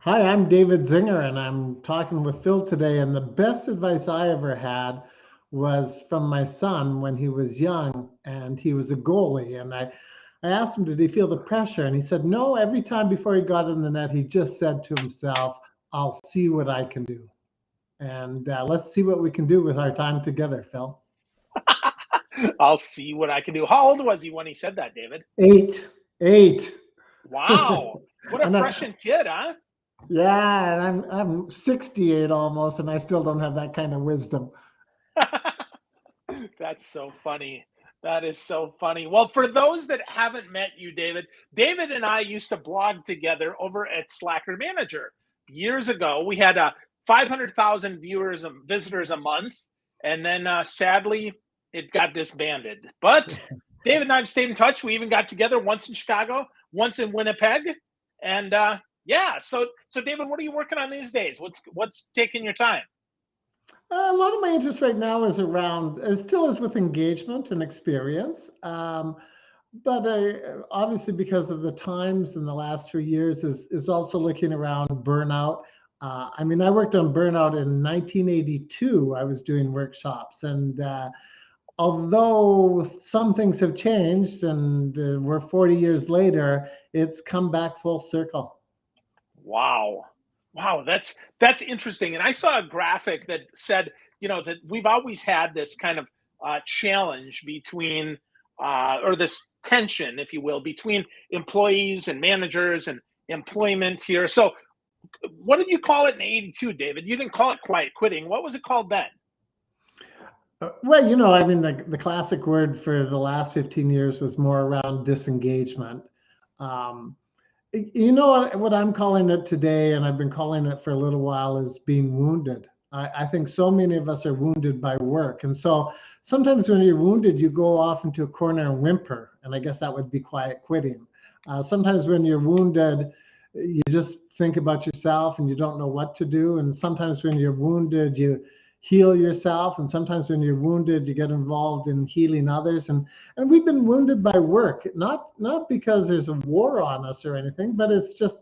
Hi, I'm David Zinger, and I'm talking with Phil today. And the best advice I ever had was from my son when he was young and he was a goalie. And I asked him, did he feel the pressure? And he said, no, every time before he got in the net, he just said to himself, I'll see what I can do. And let's see what we can do with our time together, Phil. I'll see what I can do. How old was he when he said that, David? Eight, eight. Wow. What a And prescient kid, huh? yeah, and I'm 68 almost, and I still don't have that kind of wisdom. That's so funny. That is so funny. Well, for those that haven't met you, David and I used to blog together over at Slacker Manager years ago. We had 500,000 viewers, visitors a month, and then sadly, it got disbanded. But David and I have stayed in touch. We even got together once in Chicago, once in Winnipeg, and yeah. So David, what are you working on these days? What's taking your time? A lot of my interest right now is around, still is with engagement and experience. But obviously, because of the times in the last 3 years, is also looking around burnout. I mean, I worked on burnout in 1982. I was doing workshops, and although some things have changed, and we're 40 years later, it's come back full circle. Wow. Wow, that's interesting. And I saw a graphic that said, that we've always had this kind of challenge between, or this tension, if you will, between employees and managers and employment here. So, what did you call it in '82, David? You didn't call it quiet quitting. What was it called then? Well, I mean, the classic word for the last 15 years was more around disengagement. Um, what I'm calling it today, and I've been calling it for a little while, is being wounded. I think so many of us are wounded by work. And so sometimes when you're wounded, you go off into a corner and whimper. And I guess that would be quiet quitting. Sometimes when you're wounded, you just think about yourself and you don't know what to do. And sometimes when you're wounded, you heal yourself. And sometimes when you're wounded, you get involved in healing others. And we've been wounded by work, not because there's a war on us or anything, but it's just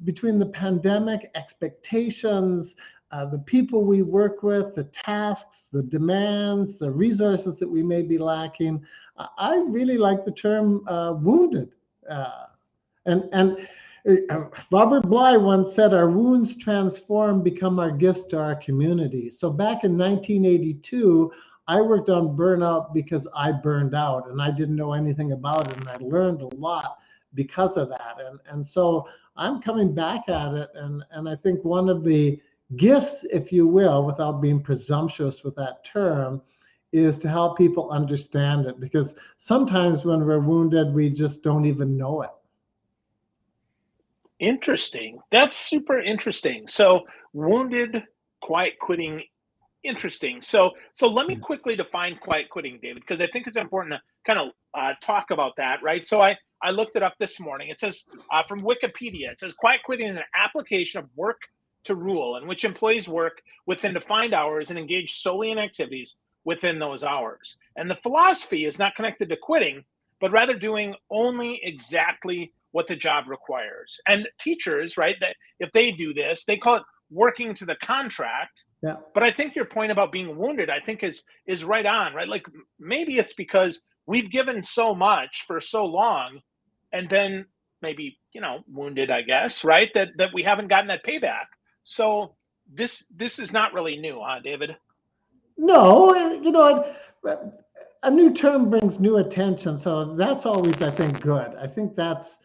between the pandemic, expectations, the people we work with, the tasks, the demands, the resources that we may be lacking. I really like the term wounded. And Robert Bly once said, our wounds transform, become our gifts to our community. So back in 1982, I worked on burnout because I burned out and I didn't know anything about it. And I learned a lot because of that. And so I'm coming back at it. And I think one of the gifts, if you will, without being presumptuous with that term, is to help people understand it. Because sometimes when we're wounded, we just don't even know it. Interesting. That's super interesting. So, wounded, quiet quitting. Interesting. So let me quickly define quiet quitting, David, because I think it's important to kind of talk about that, right? So I looked it up this morning. It says from Wikipedia, it says quiet quitting is an application of work to rule in which employees work within defined hours and engage solely in activities within those hours. And the philosophy is not connected to quitting, but rather doing only exactly what the job requires. And teachers, right, that if they do this, they call it working to the contract. Yeah. But I think your point about being wounded, I think is right on, right? Like maybe it's because we've given so much for so long, and then maybe wounded, I guess, right? That we haven't gotten that payback. So this is not really new, huh, David? No, a new term brings new attention, so that's always, I think, good. I think that's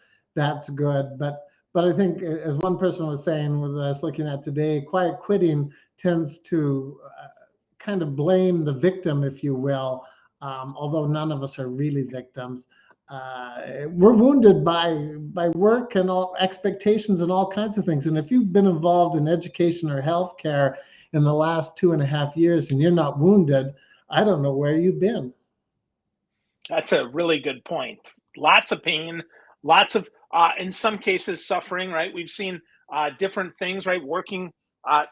good. But I think, as one person was saying, what I was looking at today, quiet quitting tends to kind of blame the victim, if you will. Although none of us are really victims. We're wounded by work and all expectations and all kinds of things. And if you've been involved in education or healthcare in the last 2.5 years and you're not wounded, I don't know where you've been. That's a really good point. Lots of pain, lots of, in some cases, suffering, right? We've seen different things, right? Working,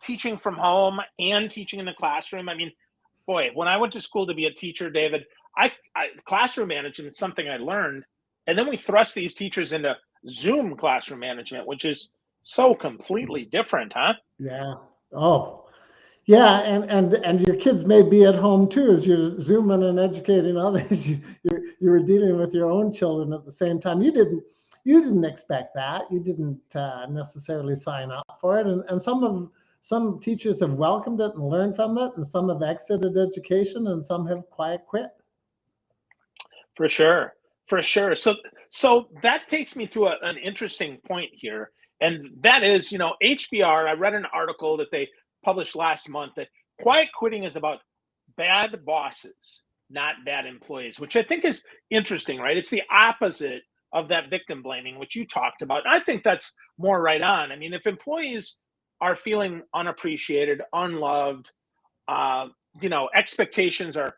teaching from home and teaching in the classroom. I mean, boy, when I went to school to be a teacher, David, classroom management is something I learned. And then we thrust these teachers into Zoom classroom management, which is So completely different, huh? Yeah. Oh, yeah. And your kids may be at home too as you're zooming and educating others. You were dealing with your own children at the same time. You didn't expect that. You didn't necessarily sign up for it. And some teachers have welcomed it and learned from it, and some have exited education, and some have quiet quit. For sure. For sure. So that takes me to an interesting point here. And that is, HBR, I read an article that they published last month that quiet quitting is about bad bosses, not bad employees, which I think is interesting, right? It's the opposite of that victim blaming, which you talked about. And I think that's more right on. I mean, if employees are feeling unappreciated, unloved, uh, expectations are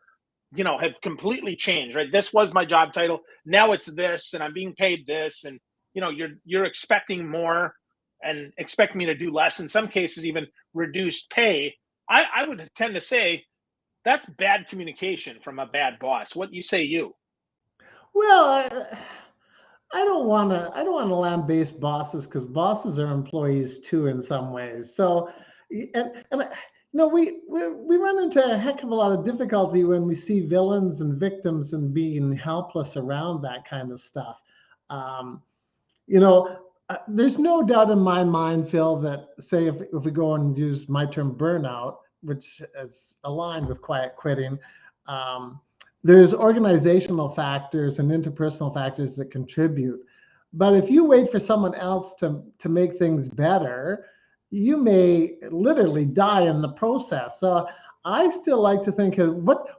have completely changed, right? This was my job title, now it's this, and I'm being paid this, and you're expecting more and expect me to do less, in some cases even reduced pay. I would tend to say that's bad communication from a bad boss. What you say, you? Well, I don't want to lambaste bosses because bosses are employees too in some ways. So, we run into a heck of a lot of difficulty when we see villains and victims and being helpless around that kind of stuff. Um, there's no doubt in my mind, Phil, that say if we go and use my term burnout, which is aligned with quiet quitting, um, there's organizational factors and interpersonal factors that contribute. But if you wait for someone else to make things better, you may literally die in the process. So I still like to think of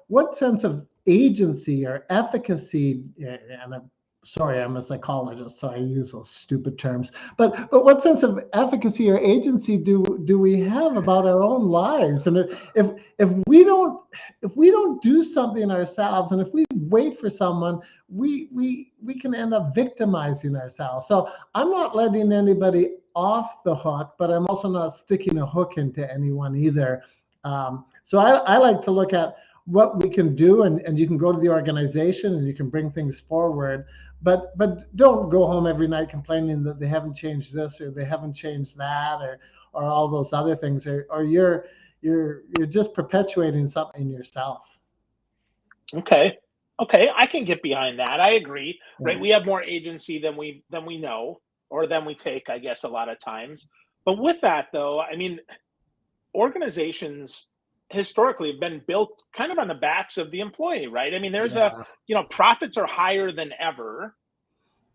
what sense of agency or efficacy, and sorry, I'm a psychologist, so I use those stupid terms. But what sense of efficacy or agency do we have about our own lives? And if we don't do something ourselves, and if we wait for someone, we can end up victimizing ourselves. So I'm not letting anybody off the hook, but I'm also not sticking a hook into anyone either. So I like to look at what we can do, and you can go to the organization and you can bring things forward, but don't go home every night complaining that they haven't changed this or they haven't changed that, or all those other things, or you're just perpetuating something yourself. Okay. Okay, I can get behind that. I agree. Right? Yeah. We have more agency than we know, or than we take, I guess, a lot of times. But with that though, I mean, organizations historically have been built kind of on the backs of the employee, right? I mean, Yeah. profits are higher than ever,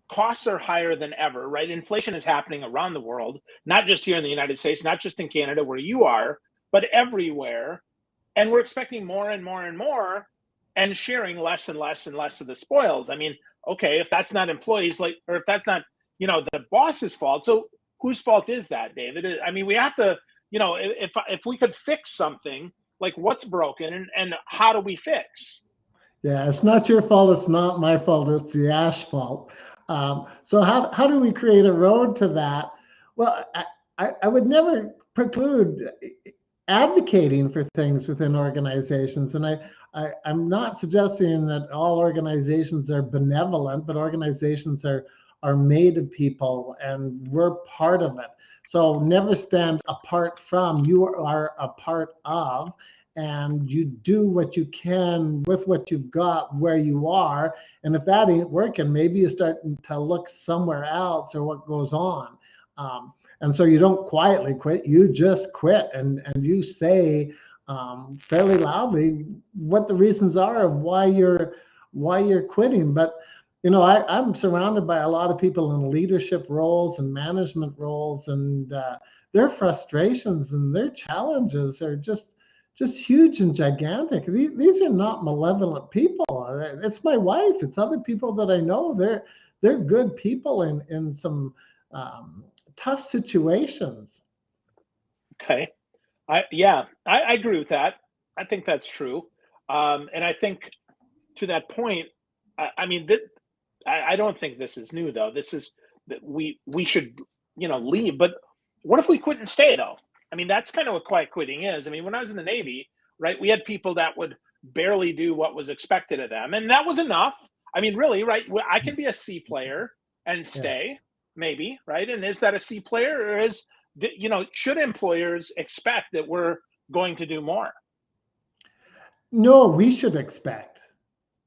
costs are higher than ever, right? Inflation is happening around the world, not just here in the United States, not just in Canada where you are, but everywhere. And we're expecting more and more and more, and sharing less and less and less of the spoils. I mean, okay, if that's not employees, like, or if that's not, the boss's fault. So whose fault is that, David? I mean, we have to, if we could fix something, like what's broken, and how do we fix? Yeah, it's not your fault. It's not my fault. It's the asphalt. So how do we create a road to that? Well, I would never preclude advocating for things within organizations, and I'm not suggesting that all organizations are benevolent, but organizations are made of people, and we're part of it. So never stand apart from. You are a part of, and you do what you can with what you've got where you are. And if that ain't working, maybe you start to look somewhere else or what goes on. And so you don't quietly quit, you just quit, and you say fairly loudly what the reasons are of why you're quitting. But I'm surrounded by a lot of people in leadership roles and management roles, and their frustrations and their challenges are just huge and gigantic. These are not malevolent people. It's my wife. It's other people that I know. They're good people in some tough situations. Okay. I agree with that. I think that's true. And I think to that point, I mean, that I don't think this is new though. This is that we should leave. But what if we quit and stay though? I mean, that's kind of what quiet quitting is. I mean, when I was in the Navy, right, we had people that would barely do what was expected of them, and that was enough. I mean, really, right? I can be a C player and Yeah. stay. maybe, right? And is that a C player, or should employers expect that we're going to do more? No, we should expect.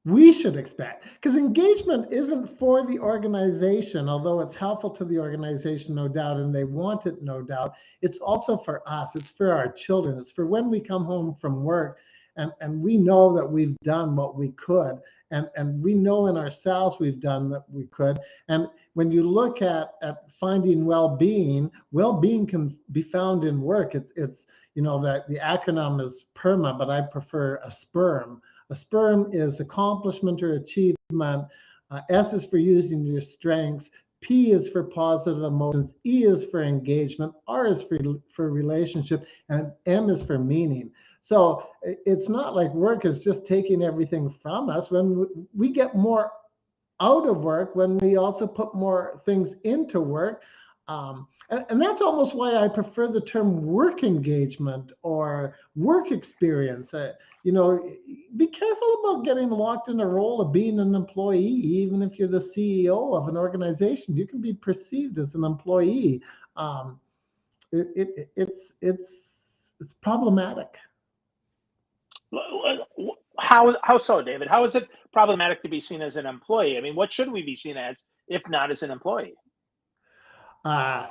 We should expect, because engagement isn't for the organization, although it's helpful to the organization, no doubt, and they want it, no doubt. It's also for us. It's for our children. It's for when we come home from work and we know that we've done what we could. And we know in ourselves we've done that we could. And when you look at finding well-being, well-being can be found in work. It's that the acronym is PERMA, but I prefer a SPERM. A SPERM is accomplishment or achievement. S is for using your strengths. P is for positive emotions. E is for engagement. R is for relationship. And M is for meaning. So it's not like work is just taking everything from us. When we get more out of work, when we also put more things into work. And that's almost why I prefer the term work engagement or work experience. Be careful about getting locked in a role of being an employee. Even if you're the CEO of an organization, you can be perceived as an employee. It's problematic. How so, David? How is it problematic to be seen as an employee? I mean, what should we be seen as if not as an employee? I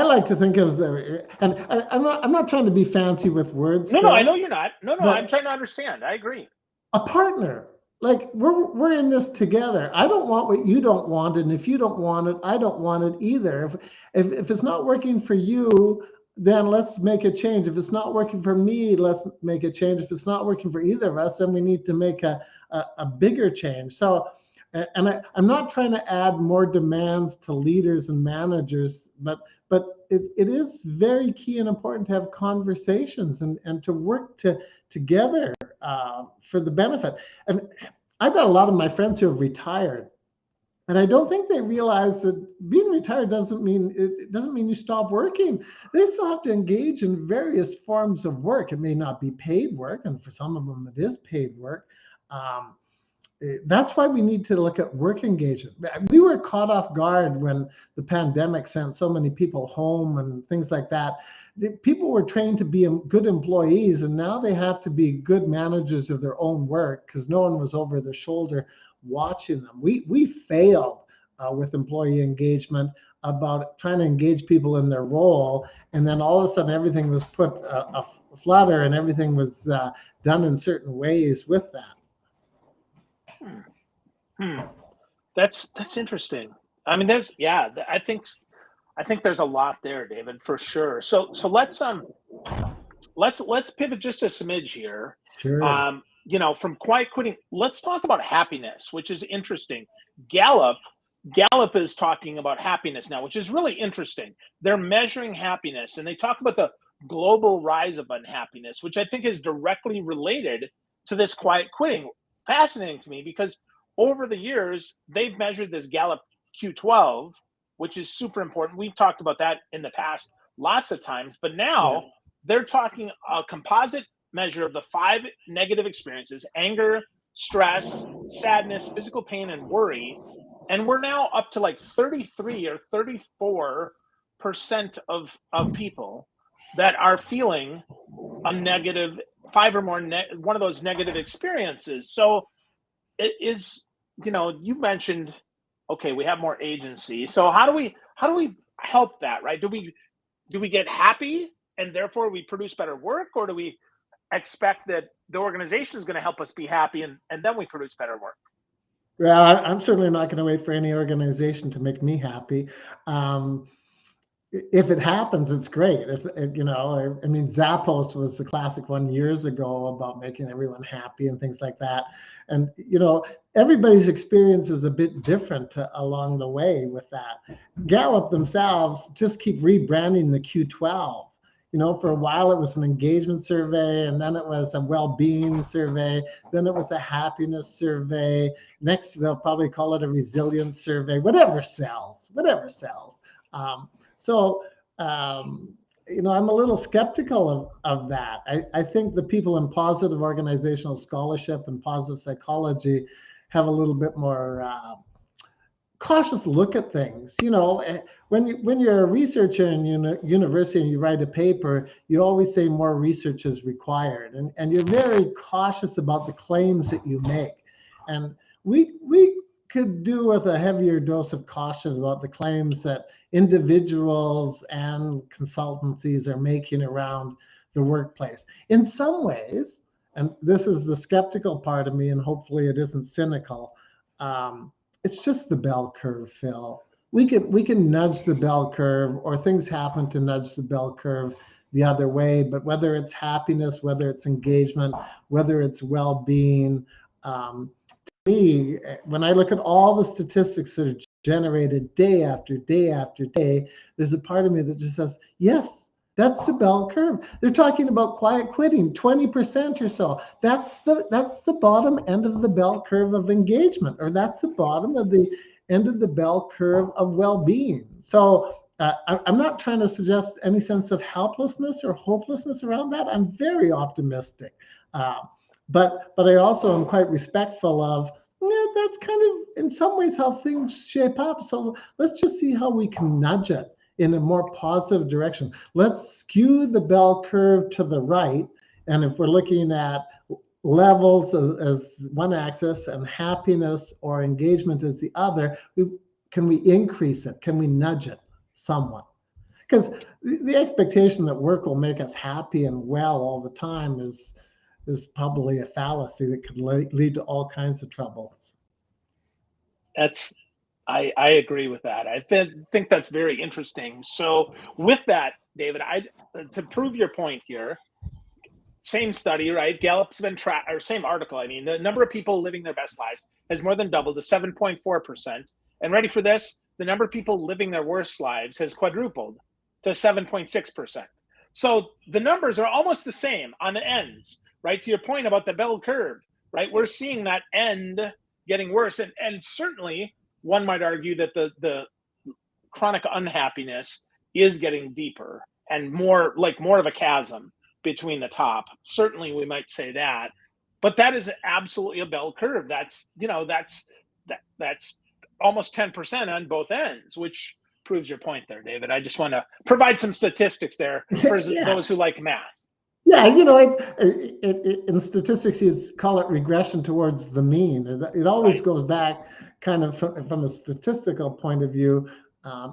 like to think of, and I'm not trying to be fancy with words. No, Phil, I know you're not. No, I'm trying to understand. I agree. A partner. Like we're in this together. I don't want what you don't want, and if you don't want it, I don't want it either. If it's not working for you, then let's make a change. If it's not working for me, let's make a change. If it's not working for either of us, then we need to make a bigger change. So, and I'm not trying to add more demands to leaders and managers, but it is very key and important to have conversations and to work together for the benefit. And I've got a lot of my friends who have retired, and I don't think they realize that being retired doesn't mean you stop working. They still have to engage in various forms of work. It may not be paid work, and for some of them it is paid work. That's why we need to look at work engagement. We were caught off guard when the pandemic sent so many people home and things like that. People were trained to be good employees, and now they have to be good managers of their own work because no one was over their shoulder watching them. We failed with employee engagement about trying to engage people in their role, and then all of a sudden everything was put a flutter and everything was done in certain ways with that. That's interesting. I mean, I think there's a lot there, David, for sure. So let's pivot just a smidge here. Sure. From quiet quitting, let's talk about happiness, which is interesting. Gallup is talking about happiness now, which is really interesting. They're measuring happiness, and they talk about the global rise of unhappiness, which I think is directly related to this quiet quitting. Fascinating to me because over the years, they've measured this Gallup Q12, which is super important. We've talked about that in the past lots of times, but now they're talking a composite measure of the 5 negative experiences: anger, stress, sadness, physical pain, and worry. And we're now up to like 33 or 34% of people that are feeling a negative 5 or more, one of those negative experiences. So it is, you mentioned, okay, we have more agency. So how do we help that, right? Do we get happy and therefore we produce better work, or do we expect that the organization is going to help us be happy and then we produce better work? Well, I'm certainly not going to wait for any organization to make me happy. If it happens, it's great. I mean, Zappos was the classic one years ago about making everyone happy and things like that. And, everybody's experience is a bit different along the way with that. Gallup themselves just keep rebranding the Q12. For a while it was an engagement survey, and then it was a well-being survey, then it was a happiness survey. Next, they'll probably call it a resilience survey, whatever sells. I'm a little skeptical of that. I think the people in positive organizational scholarship and positive psychology have a little bit more cautious look at things. When you're a researcher in university and you write a paper, you always say more research is required, and you're very cautious about the claims that you make. And we could do with a heavier dose of caution about the claims that individuals and consultancies are making around the workplace. In some ways, and this is the skeptical part of me, and hopefully it isn't cynical, it's just the bell curve, Phil. We can nudge the bell curve, or things happen to nudge the bell curve the other way. But whether it's happiness, whether it's engagement, whether it's well-being, to me, when I look at all the statistics that are generated day after day after day, there's a part of me that just says, yes, that's the bell curve. They're talking about quiet quitting, 20% or so. That's the bottom end of the bell curve of engagement, or that's the bottom of the end of the bell curve of well-being. So I'm not trying to suggest any sense of helplessness or hopelessness around that. I'm very optimistic. But I also am quite respectful of, that's kind of in some ways how things shape up. So let's just see how we can nudge it in a more positive direction. Let's skew the bell curve to the right. And if we're looking at levels as one axis and happiness or engagement as the other, can we increase it? Can we nudge it somewhat? Because the expectation that work will make us happy and well all the time is probably a fallacy that could lead to all kinds of troubles. I agree with that. I think that's very interesting. So with that, David, to prove your point here, same study, right? Gallup's been or same article. I mean, the number of people living their best lives has more than doubled to 7.4%. And ready for this? The number of people living their worst lives has quadrupled to 7.6%. So the numbers are almost the same on the ends, right? To your point about the bell curve, right? We're seeing that end getting worse. And certainly one might argue that the chronic unhappiness is getting deeper and more of a chasm between the top. Certainly we might say that, but that is absolutely a bell curve. That's almost 10% on both ends, which proves your point there, David. I just want to provide some statistics there for those who like math. Yeah, in statistics, you call it regression towards the mean. It always goes back kind of from a statistical point of view.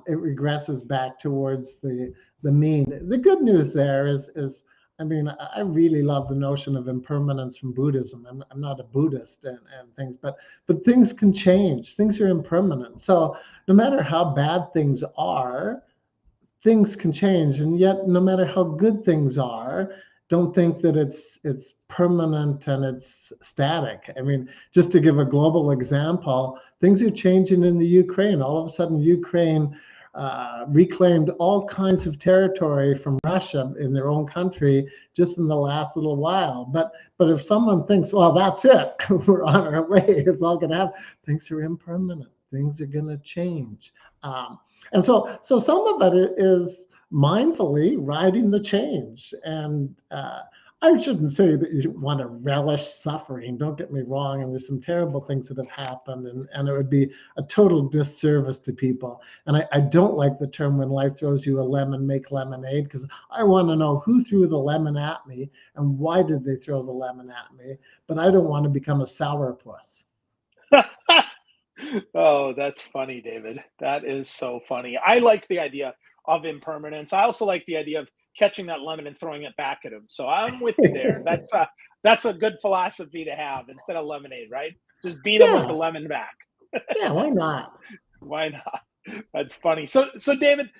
It regresses back towards the mean. The good news there is I mean, I really love the notion of impermanence from Buddhism. I'm not a Buddhist and things, but things can change. Things are impermanent. So no matter how bad things are, things can change. And yet, no matter how good things are, don't think that it's permanent and it's static. I mean, just to give a global example, things are changing in the Ukraine. All of a sudden, Ukraine reclaimed all kinds of territory from Russia in their own country just in the last little while. But if someone thinks, well, that's it, we're on our way, it's all going to happen, things are impermanent. Things are going to change. And so some of it is mindfully riding the change. And I shouldn't say that you want to relish suffering. Don't get me wrong. And there's some terrible things that have happened, and it would be a total disservice to people. And I don't like the term when life throws you a lemon, make lemonade, because I want to know who threw the lemon at me and why did they throw the lemon at me. But I don't want to become a sourpuss. Oh, that's funny, David. That is so funny. I like the idea of impermanence. I also like the idea of catching that lemon and throwing it back at him. So I'm with you there. That's a good philosophy to have instead of lemonade, right? Just beat him with the lemon back. Yeah, why not? Why not? That's funny. So David,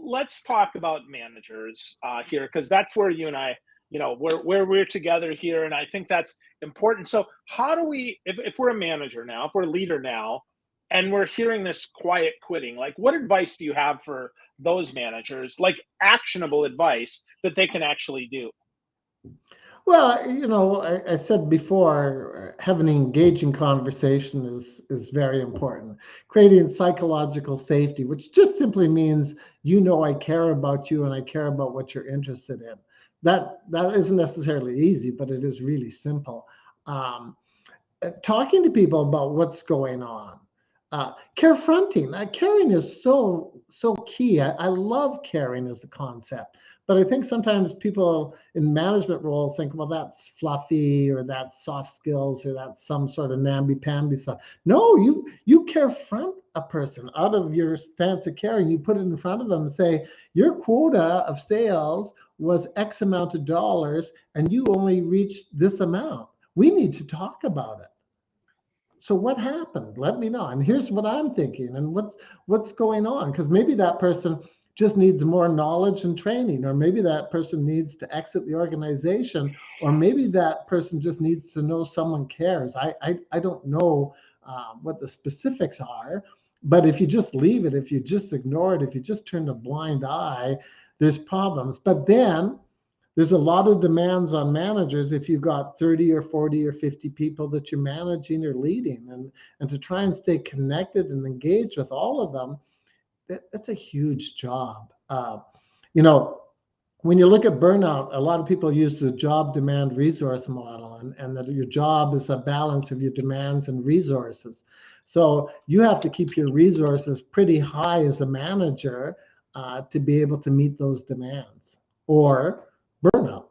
let's talk about managers here, because that's where you and I, where we're together here, and I think that's important. So how do we, if we're a manager now, if we're a leader now, and we're hearing this quiet quitting, like what advice do you have for those managers, like actionable advice that they can actually do? Well, I said before, having an engaging conversation is very important. Creating psychological safety, which just simply means, I care about you and I care about what you're interested in. That isn't necessarily easy, but it is really simple. Talking to people about what's going on. Carefronting, caring is so key. I love caring as a concept, but I think sometimes people in management roles think, well, that's fluffy, or that's soft skills, or that's some sort of namby-pamby stuff. No, you carefront a person out of your stance of caring. You put it in front of them and say, your quota of sales was X amount of dollars, and you only reached this amount. We need to talk about it. So what happened? Let me know. And here's what I'm thinking, and what's going on. Because maybe that person just needs more knowledge and training, or maybe that person needs to exit the organization, or maybe that person just needs to know someone cares. I don't know what the specifics are, but if you just leave it, if you just ignore it, if you just turn a blind eye, there's problems. But then there's a lot of demands on managers if you've got 30 or 40 or 50 people that you're managing or leading, and to try and stay connected and engaged with all of them, that's a huge job. You know, when you look at burnout, a lot of people use the job demand resource model, and that your job is a balance of your demands and resources. So you have to keep your resources pretty high as a manager to be able to meet those demands, or burnout.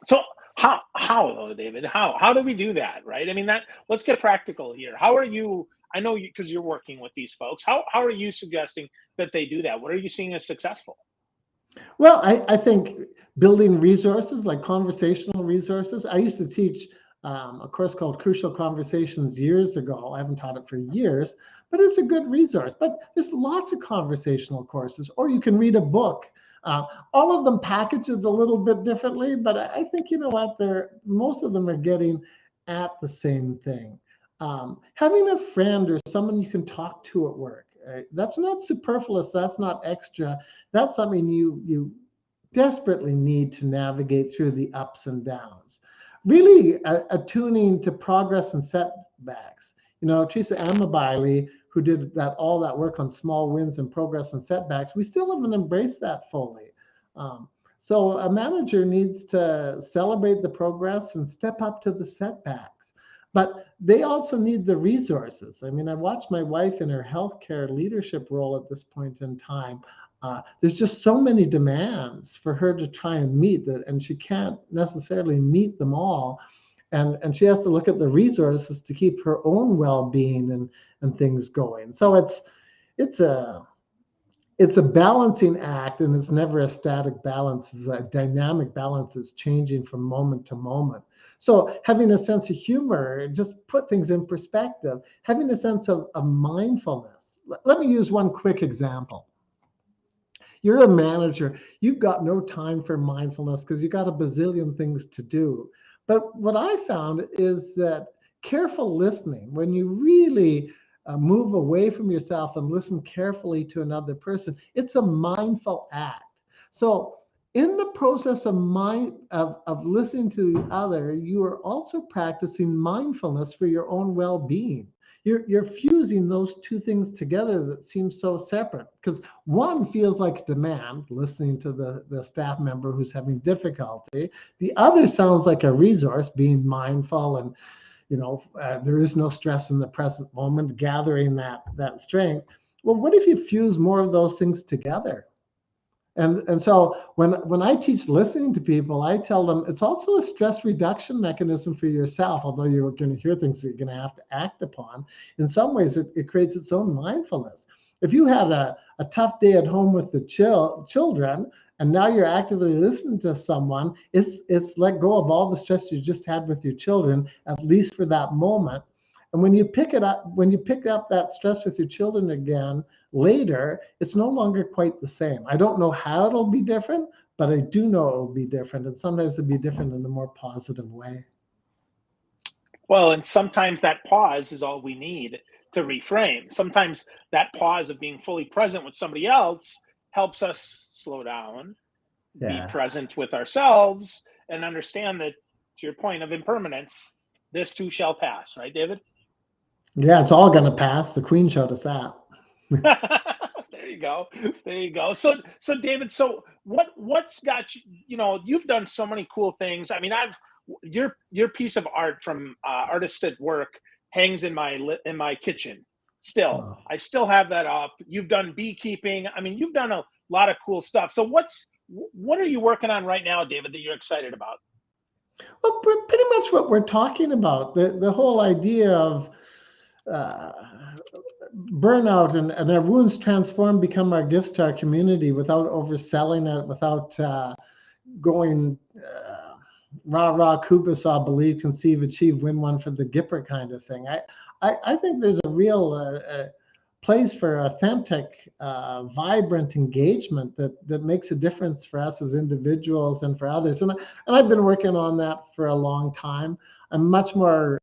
So how though, David? How do we do that, right? I mean, that let's get practical here. How are you? I know you because you're working with these folks. How are you suggesting that they do that? What are you seeing as successful? Well, I think building resources like conversational resources. I used to teach a course called Crucial Conversations years ago. I haven't taught it for years, but it's a good resource. But there's lots of conversational courses, or you can read a book. All of them package it a little bit differently, but I think, you know what, most of them are getting at the same thing. Having a friend or someone you can talk to at work, that's not superfluous, that's not extra, that's something you desperately need to navigate through the ups and downs. Really attuning to progress and setbacks. You know, Teresa Amabile, who did all that work on small wins and progress and setbacks, we still haven't embraced that fully. So a manager needs to celebrate the progress and step up to the setbacks. But they also need the resources. I mean, I watched my wife in her healthcare leadership role at this point in time. There's just so many demands for her to try and meet that, and she can't necessarily meet them all. And she has to look at the resources to keep her own well-being and things going. So it's a balancing act, and it's never a static balance. It's a dynamic balance. It's changing from moment to moment. So having a sense of humor, just put things in perspective, having a sense of mindfulness. Let me use one quick example. You're a manager, you've got no time for mindfulness because you've got a bazillion things to do. But what I found is that careful listening, when you really move away from yourself and listen carefully to another person, it's a mindful act. So in the process of listening to the other, you are also practicing mindfulness for your own well-being. You're fusing those two things together that seem so separate, because one feels like demand, listening to the staff member who's having difficulty. The other sounds like a resource, being mindful, and there is no stress in the present moment, gathering that strength. Well, what if you fuse more of those things together? And so when I teach listening to people, I tell them it's also a stress reduction mechanism for yourself, although you're going to hear things that you're going to have to act upon. In some ways, it creates its own mindfulness. If you had a tough day at home with the children, and now you're actively listening to someone, it's let go of all the stress you just had with your children, at least for that moment. And when you pick up that stress with your children again later, it's no longer quite the same. I don't know how it'll be different, but I do know it'll be different. And sometimes it'll be different in a more positive way. Well, and sometimes that pause is all we need to reframe. Sometimes that pause of being fully present with somebody else helps us slow down, be Yeah. present with ourselves, and understand that, to your point of impermanence, this too shall pass, right, David? Yeah, it's all going to pass. The Queen showed us that. There you go. There you go. So David, so what's got you, you've done so many cool things. I mean, your piece of art from Artists at Work hangs in my kitchen. Still, Oh. I still have that up. You've done beekeeping. I mean, you've done a lot of cool stuff. So what are you working on right now, David, that you're excited about? Well, pretty much what we're talking about, the whole idea of uh, burnout and our wounds transform, become our gifts to our community without overselling it, without going rah rah Kubisaw, believe, conceive, achieve, win one for the Gipper kind of thing. I think there's a real place for authentic, vibrant engagement that makes a difference for us as individuals and for others. And I've been working on that for a long time. I'm much more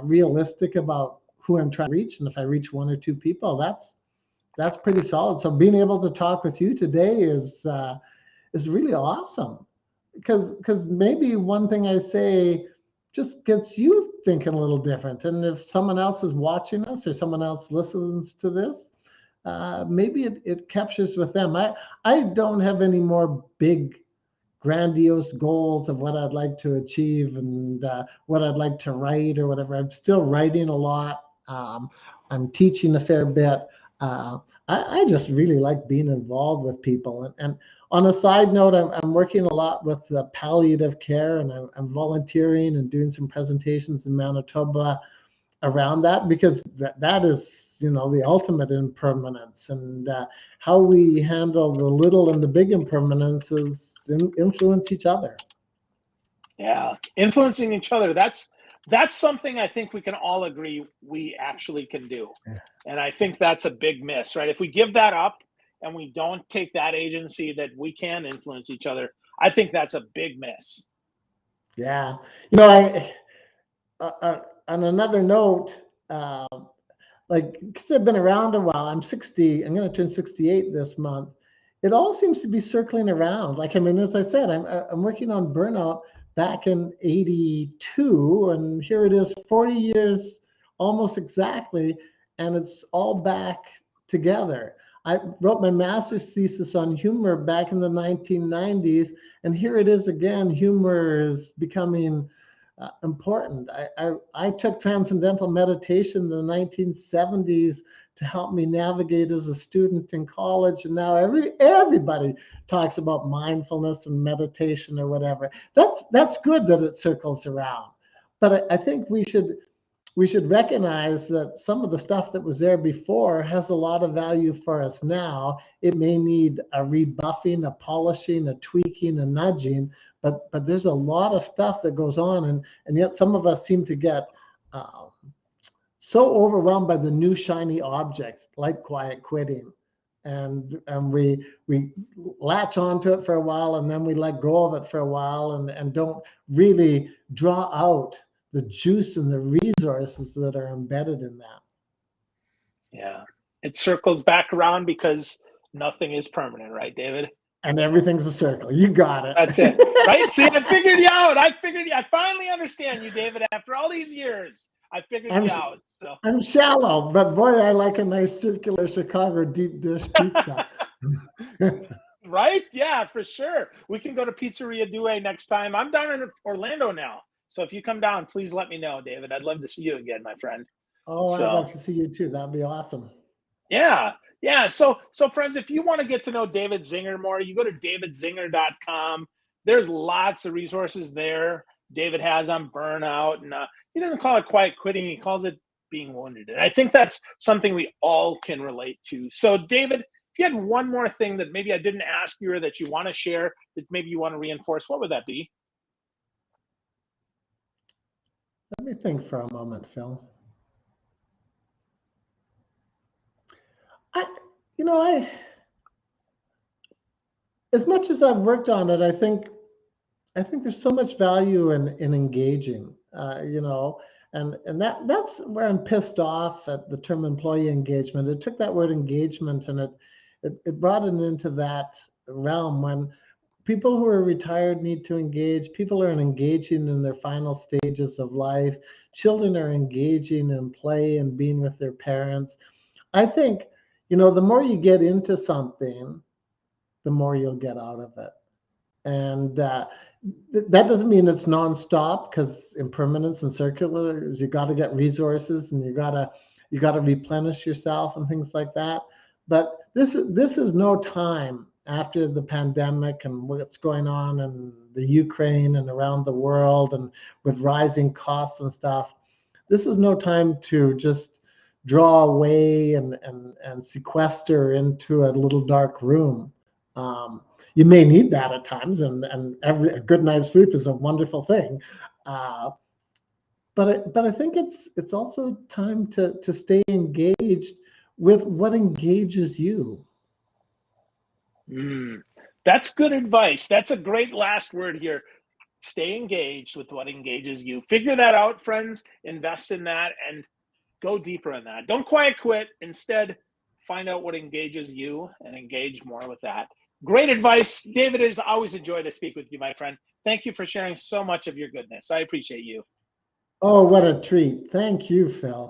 realistic about who I'm trying to reach, and if I reach one or two people, that's pretty solid. So being able to talk with you today is really awesome, because maybe one thing I say just gets you thinking a little different. And if someone else is watching us or someone else listens to this, maybe it captures with them. I don't have any more big, grandiose goals of what I'd like to achieve and what I'd like to write or whatever. I'm still writing a lot. I'm teaching a fair bit. I just really like being involved with people. And on a side note, I'm working a lot with palliative care, and I'm volunteering and doing some presentations in Manitoba around that, because that is, the ultimate impermanence, and how we handle the little and the big impermanences influence each other. Yeah, influencing each other. That's something I think we can all agree we actually can do. And I think that's a big miss, right? If we give that up and we don't take that agency that we can influence each other, I think that's a big miss. Yeah. I on another note, because I've been around a while, I'm 60, I'm going to turn 68 this month. It all seems to be circling around. Like, I mean, as I said, I'm working on burnout back in 82, and here it is 40 years almost exactly, and it's all back together. I wrote my master's thesis on humor back in the 1990s, and here it is again. Humor is becoming important. I took transcendental meditation in the 1970s to help me navigate as a student in college, and now everybody talks about mindfulness and meditation or whatever. That's good that it circles around, but I think we should recognize that some of the stuff that was there before has a lot of value for us now. It may need a rebuffing, a polishing, a tweaking, a nudging, but there's a lot of stuff that goes on, and yet some of us seem to get so overwhelmed by the new shiny object like quiet quitting, and we latch onto it for a while, and then we let go of it for a while, and don't really draw out the juice and the resources that are embedded in that. Yeah. It circles back around because nothing is permanent, right, David? And everything's a circle. You got it. That's it. Right? See, I figured you out. I finally understand you, David, after all these years. I figured you out. So I'm shallow, but boy, I like a nice circular Chicago deep dish pizza. Right? Yeah, for sure. We can go to Pizzeria Due next time. I'm down in Orlando now. So if you come down, please let me know, David. I'd love to see you again, my friend. Oh, I'd love to see you too. That'd be awesome. Yeah. Yeah. So friends, if you want to get to know David Zinger more, you go to davidzinger.com. There's lots of resources there. David has on burnout, and he doesn't call it quiet quitting. He calls it being wounded. And I think that's something we all can relate to. So David, if you had one more thing that maybe I didn't ask you or that you want to share, that maybe you want to reinforce, what would that be? Let me think for a moment, Phil. I as much as I've worked on it, I think there's so much value in engaging, and that's where I'm pissed off at the term employee engagement. It took that word engagement and it brought it into that realm when people who are retired need to engage. People are engaging in their final stages of life. Children are engaging in play and being with their parents. I think, the more you get into something, the more you'll get out of it. And That doesn't mean it's nonstop, because impermanence and circulars, you got to get resources, and you got to replenish yourself and things like that. But this is no time after the pandemic and what's going on in the Ukraine and around the world, and with rising costs and stuff. This is no time to just draw away and sequester into a little dark room. You may need that at times, and a good night's sleep is a wonderful thing. Uh, but I think it's also time to stay engaged with what engages you. Mm, that's good advice. That's a great last word here. Stay engaged with what engages you. Figure that out, friends. Invest in that and go deeper in that. Don't quiet quit. Instead, find out what engages you and engage more with that. Great advice. David, it is always a joy to speak with you, my friend. Thank you for sharing so much of your goodness. I appreciate you. Oh, what a treat. Thank you, Phil.